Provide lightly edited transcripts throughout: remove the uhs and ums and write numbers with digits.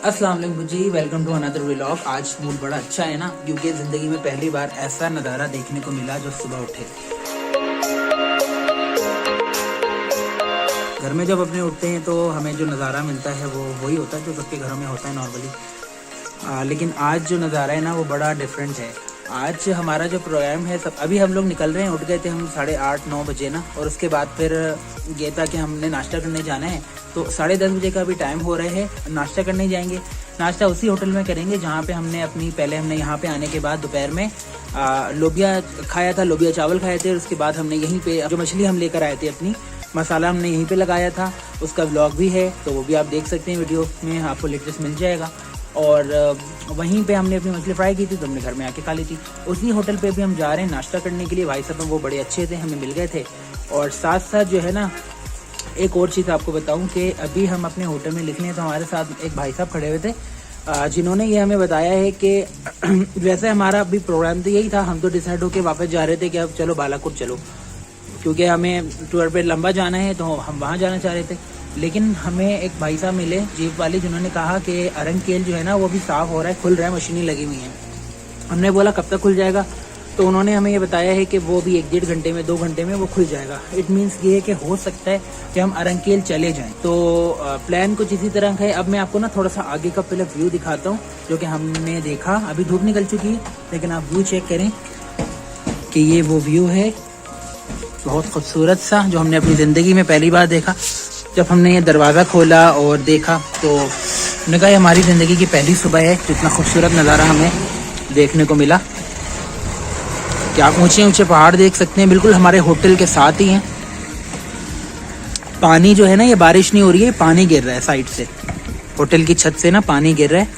अस्सलाम वालेकुम जी, welcome to another vlog. आज मूड बड़ा अच्छा है ना, क्योंकि ज़िंदगी में पहली बार ऐसा नज़ारा देखने को मिला जो सुबह उठे। घर में जब अपने उठते हैं तो हमें जो नज़ारा मिलता है वो वही होता है जो सबके घरों में होता है नॉर्मली। लेकिन आज जो नज़ारा है ना वो बड़ा डिफरेंट है। आज हमारा जो प्रोग्राम है सब अभी हम लोग निकल रहे हैं, उठ गए थे हम 8:30-9 बजे ना, और उसके बाद फिर ये था कि हमने नाश्ता करने जाना है। तो 10:30 बजे का अभी टाइम हो रहा है, नाश्ता करने जाएंगे। नाश्ता उसी होटल में करेंगे जहाँ पे हमने यहाँ पे आने के बाद दोपहर में लोबिया खाया था, लोबिया चावल खाए थे। और उसके बाद हमने यहीं पे जो मछली हम लेकर आए थे अपनी, मसाला हमने यहीं पे लगाया था। उसका व्लॉग भी है तो वो भी आप देख सकते हैं, वीडियो में आपको लेटेस्ट मिल जाएगा। और वहीं पे हमने अपनी मछली फ्राई की थी तो हमने घर में आके खा ली थी। उसी होटल पे भी हम जा रहे हैं नाश्ता करने के लिए। भाई साहब वो बड़े अच्छे थे, हमें मिल गए थे। और साथ साथ जो है ना, एक और चीज़ आपको बताऊं कि अभी हम अपने होटल में लिख लें तो हमारे साथ एक भाई साहब खड़े हुए थे, जिन्होंने ये हमें बताया है कि वैसे हमारा अभी प्रोग्राम तो यही था, हम तो डिसाइड होकर वापस जा रहे थे कि अब चलो बालाकोट चलो, क्योंकि हमें टूर पे लंबा जाना है तो हम वहाँ जाना चाह रहे थे। लेकिन हमें एक भाई साहब मिले जीप वाले, जिन्होंने कहा कि अरंकेल जो है ना वो भी साफ़ हो रहा है, खुल रहा है, मशीनें लगी हुई हैं। हमने बोला कब तक खुल जाएगा, तो उन्होंने हमें ये बताया है कि वो भी 1-1.5 घंटे में 2 घंटे में वो खुल जाएगा। इट मीन्स ये है कि हो सकता है कि हम अरंकेल चले जाएं। तो प्लान कुछ इसी तरह का है। अब मैं आपको ना थोड़ा सा आगे का पहले व्यू दिखाता हूँ जो कि हमने देखा। अभी धूप निकल चुकी है लेकिन आप व्यू चेक करें कि ये वो व्यू है बहुत खूबसूरत सा, जो हमने अपनी ज़िंदगी में पहली बार देखा। जब हमने ये दरवाज़ा खोला और देखा तो हमने कहा हमारी ज़िंदगी की पहली सुबह है, जितना खूबसूरत नज़ारा हमें देखने को मिला। क्या आप ऊंचे ऊंचे पहाड़ देख सकते हैं, बिल्कुल हमारे होटल के साथ ही हैं। पानी जो है ना, ये बारिश नहीं हो रही है, पानी गिर रहा है साइड से, होटल की छत से ना पानी गिर रहा है।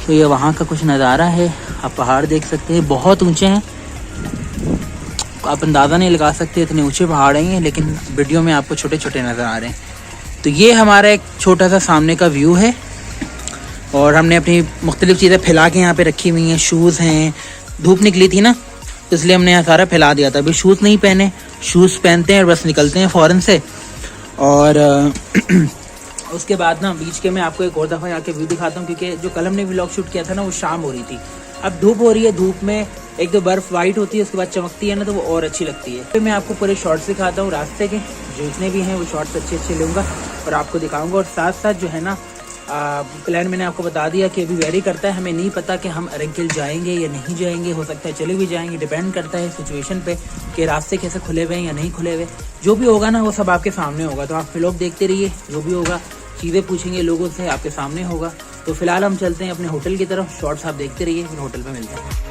तो ये वहाँ का कुछ नज़ारा है, आप पहाड़ देख सकते हैं, बहुत ऊंचे हैं, आप अंदाज़ा नहीं लगा सकते इतने ऊंचे पहाड़ हैं, लेकिन वीडियो में आपको छोटे छोटे नज़र आ रहे हैं। तो ये हमारा एक छोटा सा सामने का व्यू है। और हमने अपनी मुख्तलिफ चीज़ें फैला के यहाँ पे रखी हुई हैं। शूज़ हैं, धूप निकली थी ना तो इसलिए हमने यहाँ सारा फैला दिया था। अभी शूज़ नहीं पहने, शूज़ पहनते हैं और बस निकलते हैं फ़ौरन से। और उसके बाद ना बीच के मैं आपको एक और दफ़ा यहाँ के व्यू दिखाता हूँ, क्योंकि जो कल हमने व्लॉग शूट किया था ना वो शाम हो रही थी, अब धूप हो रही है। धूप में एक तो बर्फ़ वाइट होती है, उसके बाद चमकती है ना, तो वो और अच्छी लगती है। फिर मैं आपको पूरे शॉर्ट्स दिखाता हूँ रास्ते के, जो जितने भी हैं वो शॉर्ट्स अच्छे लूँगा और आपको दिखाऊँगा। और साथ साथ जो है ना, प्लान मैंने आपको बता दिया कि अभी वेरी करता है, हमें नहीं पता कि हम अरंकेल जाएंगे या नहीं जाएंगे, हो सकता है चले भी जाएंगे, डिपेंड करता है सिचुएशन पे कि रास्ते कैसे खुले हुए हैं या नहीं खुले हुए। जो भी होगा ना वो सब आपके सामने होगा, तो आप व्लॉग देखते रहिए। जो भी होगा, चीज़ें पूछेंगे लोगों से, आपके सामने होगा। तो फिलहाल हम चलते हैं अपने होटल की तरफ, शॉर्ट्स आप देखते रहिए, फिर होटल पर मिलते हैं।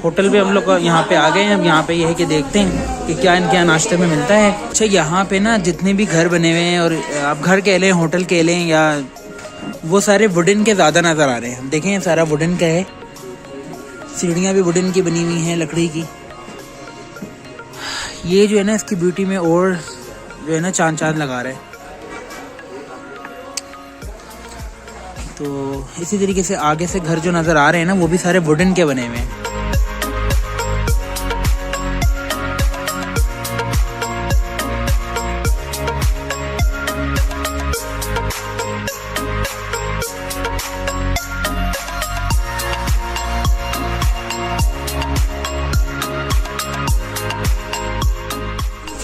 होटल पे हम लोग यहाँ पे आ गए हैं। अब यहाँ पे ये है कि देखते हैं कि क्या इनके यहाँ नाश्ते में मिलता है। अच्छा, यहाँ पे ना जितने भी घर बने हुए हैं, और आप घर कह लें, होटल कह लें, या वो सारे वुडन के ज़्यादा नज़र आ रहे हैं। देखें, ये सारा वुडन का है, सीढ़ियाँ भी वुडन की बनी हुई हैं, लकड़ी की। ये जो है ना, इसकी ब्यूटी में और जो है ना चांद चांद लगा रहा है। तो इसी तरीके से आगे से घर जो नज़र आ रहे हैं ना, वो भी सारे वुडन के बने हुए हैं।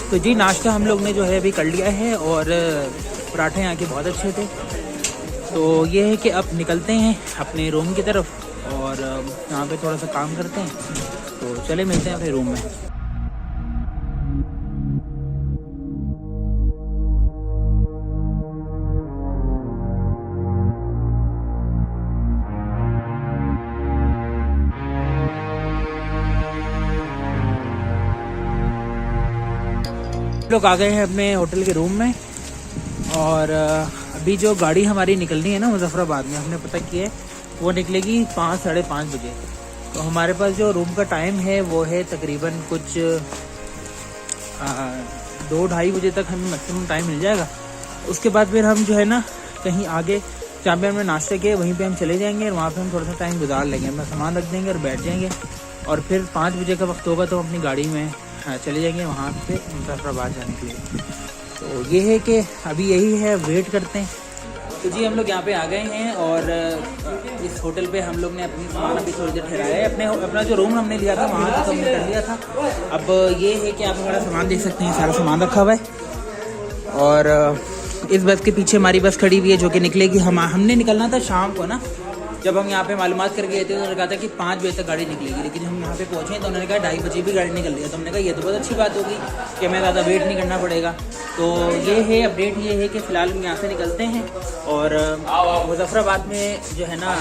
तो जी, नाश्ता हम लोग ने जो है अभी कर लिया है, और पराठे यहाँ के बहुत अच्छे थे। तो ये है कि अब निकलते हैं अपने रूम की तरफ, और यहाँ पे थोड़ा सा काम करते हैं। तो चले, मिलते हैं अपने रूम में। लोग आ गए हैं अपने होटल के रूम में, और अभी जो गाड़ी हमारी निकलनी है ना मुजफ्फराबाद में, हमने पता किया है वो निकलेगी 5 साढ़े 5 बजे। तो हमारे पास जो रूम का टाइम है वो है तकरीबन कुछ 2-2:30 बजे तक हमें मैक्सिमम टाइम मिल जाएगा। उसके बाद फिर हम जो है ना कहीं आगे जहाँ पे हमने नाश्ता किया वहीं पे हम चले जाएंगे, और वहाँ पे हम थोड़ा सा टाइम गुजार लेंगे, अपना सामान रख देंगे और बैठ जाएंगे। और फिर 5 बजे का वक्त होगा तो अपनी गाड़ी में चले जाएंगे वहाँ पे मुजफ्फराबाद जाने के लिए। तो ये है कि अभी यही है, वेट करते हैं। तो जी, हम लोग यहाँ पे आ गए हैं, और इस होटल पे हम लोग ने अपनी सामान अभी थोड़ी देर ठहराया है। अपना जो रूम हमने लिया था वहाँ तक हमने कर लिया था। अब ये है कि आप हमारा सामान देख सकते हैं, सारा सामान रखा हुआ है। और इस बस के पीछे हमारी बस खड़ी हुई है जो कि निकलेगी। हमने निकलना था शाम को ना, जब हम यहाँ पे मालूमात करके गए थे तो उन्होंने कहा था कि 5 बजे तक गाड़ी निकलेगी, लेकिन हम यहाँ पे पहुँचे तो उन्होंने कहा 2:30 बजे भी गाड़ी निकल रही है। तो हमने कहा ये तो बहुत अच्छी बात होगी कि हमें ज़्यादा वेट नहीं करना पड़ेगा। तो ये है अपडेट, ये है कि फ़िलहाल हम यहाँ से निकलते हैं, और मुजफ्फराबाद में जो है ना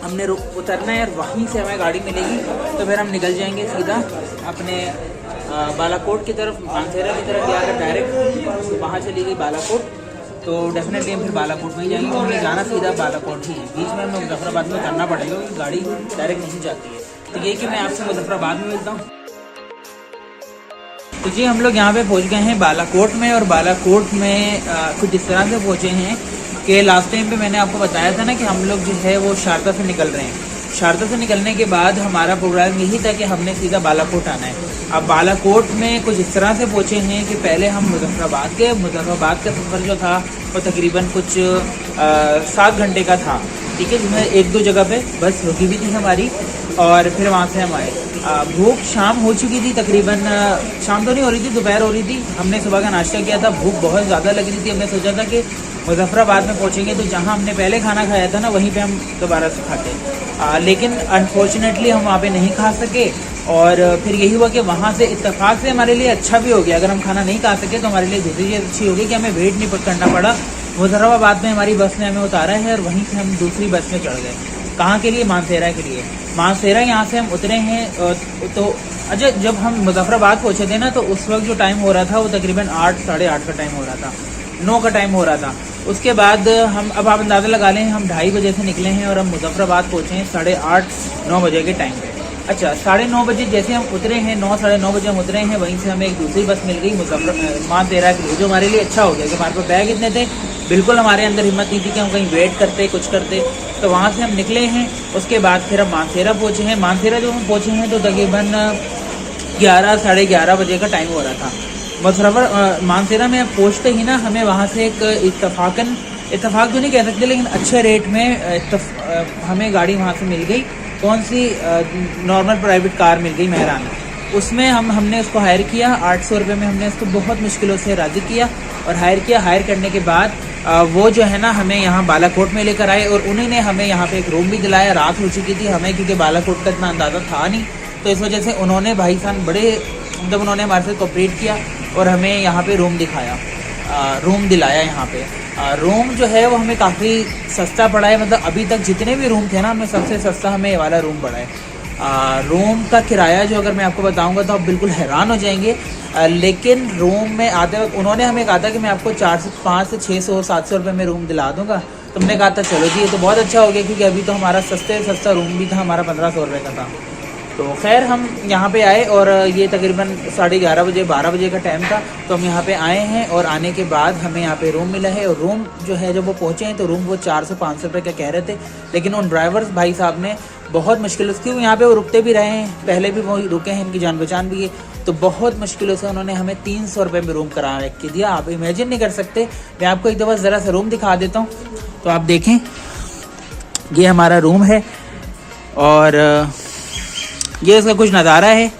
हमने उतरना है, और वहीं से हमें गाड़ी मिलेगी। तो फिर हम निकल जाएंगे सीधा अपने बालाकोट की तरफ, मानसेरा की तरफ जाकर डायरेक्ट वहाँ चली गई बालाकोट। तो डेफिनेटली हम फिर बालाकोट में ही जाएंगे। हमें जाना सीधा बालाकोट ही है, बीच में हमें मुजफ्फराबाद में करना पड़ेगा क्योंकि गाड़ी डायरेक्ट नहीं जाती है। तो ये कि मैं आपसे मुजफ्फराबाद में मिलता हूँ। तो जी, हम लोग यहाँ पे पहुँच गए हैं बालाकोट में, और बालाकोट में कुछ इस तरह से पहुँचे हैं कि लास्ट टाइम पे मैंने आपको बताया था ना कि हम लोग जो है वो शारदा से निकल रहे हैं। शारदा से निकलने के बाद हमारा प्रोग्राम यही था कि हमने सीधा बालाकोट आना है। अब बालाकोट में कुछ इस तरह से पहुँचे हैं कि पहले हम मुजफ्फराबाद का सफ़र जो था वो तकरीबन कुछ 7 घंटे का था, ठीक है, जिसमें 1-2 जगह पे बस रुकी हुई थी हमारी, और फिर वहाँ से हम आए। भूख शाम हो चुकी थी, तकरीबन शाम तो नहीं हो रही थी, दोपहर हो रही थी। हमने सुबह का नाश्ता किया था, भूख बहुत ज़्यादा लग रही थी। हमने सोचा था कि मुजफ्फराबाद में पहुँचेंगे तो जहाँ हमने पहले खाना खाया था ना वहीं पे हम दोबारा से खाते, लेकिन अनफॉर्चुनेटली हम वहाँ पे नहीं खा सके। और फिर यही हुआ कि वहाँ से इत्तेफाक से हमारे लिए अच्छा भी हो गया। अगर हम खाना नहीं खा सके तो हमारे लिए दूसरी चीज़ अच्छी होगी कि हमें वेट नहीं करना पड़ा। मुजफ्फराबाद में हमारी बस ने हमें उतारा है, और वहीं से हम दूसरी बस में चढ़ गए। कहाँ के लिए? मानसेरा के लिए। मानसेरा यहाँ से हम उतरे हैं। तो अच्छा, जब हम मुजफ्फराबाद पहुँचे थे ना तो उस वक्त जो टाइम हो रहा था वो तकरीबन 8 साढ़े 8 का टाइम हो रहा था, 9 का टाइम हो रहा था। उसके बाद हम, अब आप अंदाज़ा लगा लें, हम 2:30 बजे से निकले हैं और हम मुजफ्फराबाद पहुँचे हैं 8:30-9 बजे के टाइम पे। अच्छा, 9:30 बजे जैसे हम उतरे हैं, 9 साढ़े 9 बजे हम उतरे हैं, वहीं से हमें एक दूसरी बस मिल गई मानसेरा के लिए, जो हमारे लिए अच्छा हो गया कि हमारे पास बैग इतने थे, बिल्कुल हमारे अंदर हिम्मत नहीं थी कि हम कहीं वेट करते कुछ करते। तो वहाँ से हम निकले हैं। उसके बाद फिर हम मानसेरा पहुँचे हैं। मानसेरा जो हम पहुँचे हैं तो तकरीबन 11 साढ़े 11 बजे का टाइम हो रहा था। मानसेरा में पहुँचते ही ना हमें वहाँ से एक इत्तफाक तो नहीं कह सकते, लेकिन अच्छे रेट में हमें गाड़ी वहाँ से मिल गई। कौन सी? नॉर्मल प्राइवेट कार मिल गई, मेहरान। उसमें हमने उसको हायर किया 800 रुपये में। हमने उसको बहुत मुश्किलों से राज़ी किया और हायर किया। हायर करने के बाद वो जो है ना हमें यहाँ बालाकोट में लेकर आए, और उन्हीं ने हमें यहाँ पे एक रूम भी दिलाया। रात हो चुकी थी हमें, क्योंकि बालाकोट का इतना अंदाज़ा था नहीं, तो इस वजह से उन्होंने, भाई साहब बड़े मतलब उन्होंने हमारे साथ कोऑपरेट किया और हमें यहाँ पे रूम दिलाया यहाँ पे। रूम जो है वो हमें काफ़ी सस्ता पड़ा है। मतलब अभी तक जितने भी रूम थे ना, हमें सबसे सस्ता हमें ये वाला रूम पड़ा है। रूम का किराया जो अगर मैं आपको बताऊंगा तो आप बिल्कुल हैरान हो जाएंगे। लेकिन रूम में आते वक्त उन्होंने हमें कहा था कि मैं आपको 5 से 600 700 रुपये में रूम दिला दूंगा। तो हमने कहा था चलो जी ये तो बहुत अच्छा हो गया, क्योंकि अभी तो हमारा सस्ता रूम भी था, हमारा 1500 रुपये का था। तो खैर हम यहाँ पे आए और ये तकरीबन 11:30 बजे 12 बजे का टाइम था। तो हम यहाँ पे आए हैं और आने के बाद हमें यहाँ पे रूम मिला है। और रूम जो है जब वो पहुँचे हैं तो रूम वो 400-500 रुपये का कह रहे थे, लेकिन उन ड्राइवर्स भाई साहब ने बहुत मुश्किल से, यहाँ पे वो रुकते भी रहे हैं, पहले भी वो रुके हैं, इनकी जान पहचान भी है, तो बहुत मुश्किलों से उन्होंने हमें 300 रुपये में रूम करा के दिया। आप इमेजिन नहीं कर सकते। मैं आपको एक दफ़ा ज़रा सा रूम दिखा देता हूँ तो आप देखें, ये हमारा रूम है और ये इसका कुछ नज़ारा है।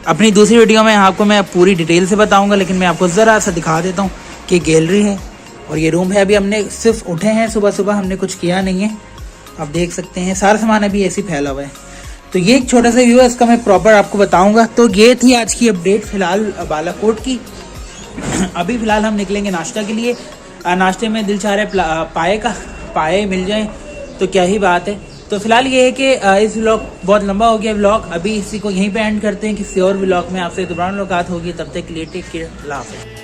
अपनी दूसरी वीडियो में आपको मैं पूरी डिटेल से बताऊंगा, लेकिन मैं आपको ज़रा सा दिखा देता हूँ कि गैलरी है और ये रूम है। अभी हमने सिर्फ उठे हैं, सुबह हमने कुछ किया नहीं है। आप देख सकते हैं सारा सामान अभी ऐसे ही फैला हुआ है। तो ये एक छोटा सा व्यू है, इसका मैं प्रॉपर आपको बताऊंगा। तो ये थी आज की अपडेट फ़िलहाल बालाकोट की। अभी फ़िलहाल हम निकलेंगे नाश्ता के लिए। नाश्ते में दिल चाह रहा है पाए मिल जाए तो क्या ही बात है। तो फिलहाल ये है कि इस व्लॉग बहुत लंबा हो गया व्लॉग, अभी इसी को यहीं पे एंड करते हैं। किसी और व्लॉग में आपसे दोबारा मुलाकात होगी, तब तक के लिए टेक केयर, अल्लाह हाफ़िज़।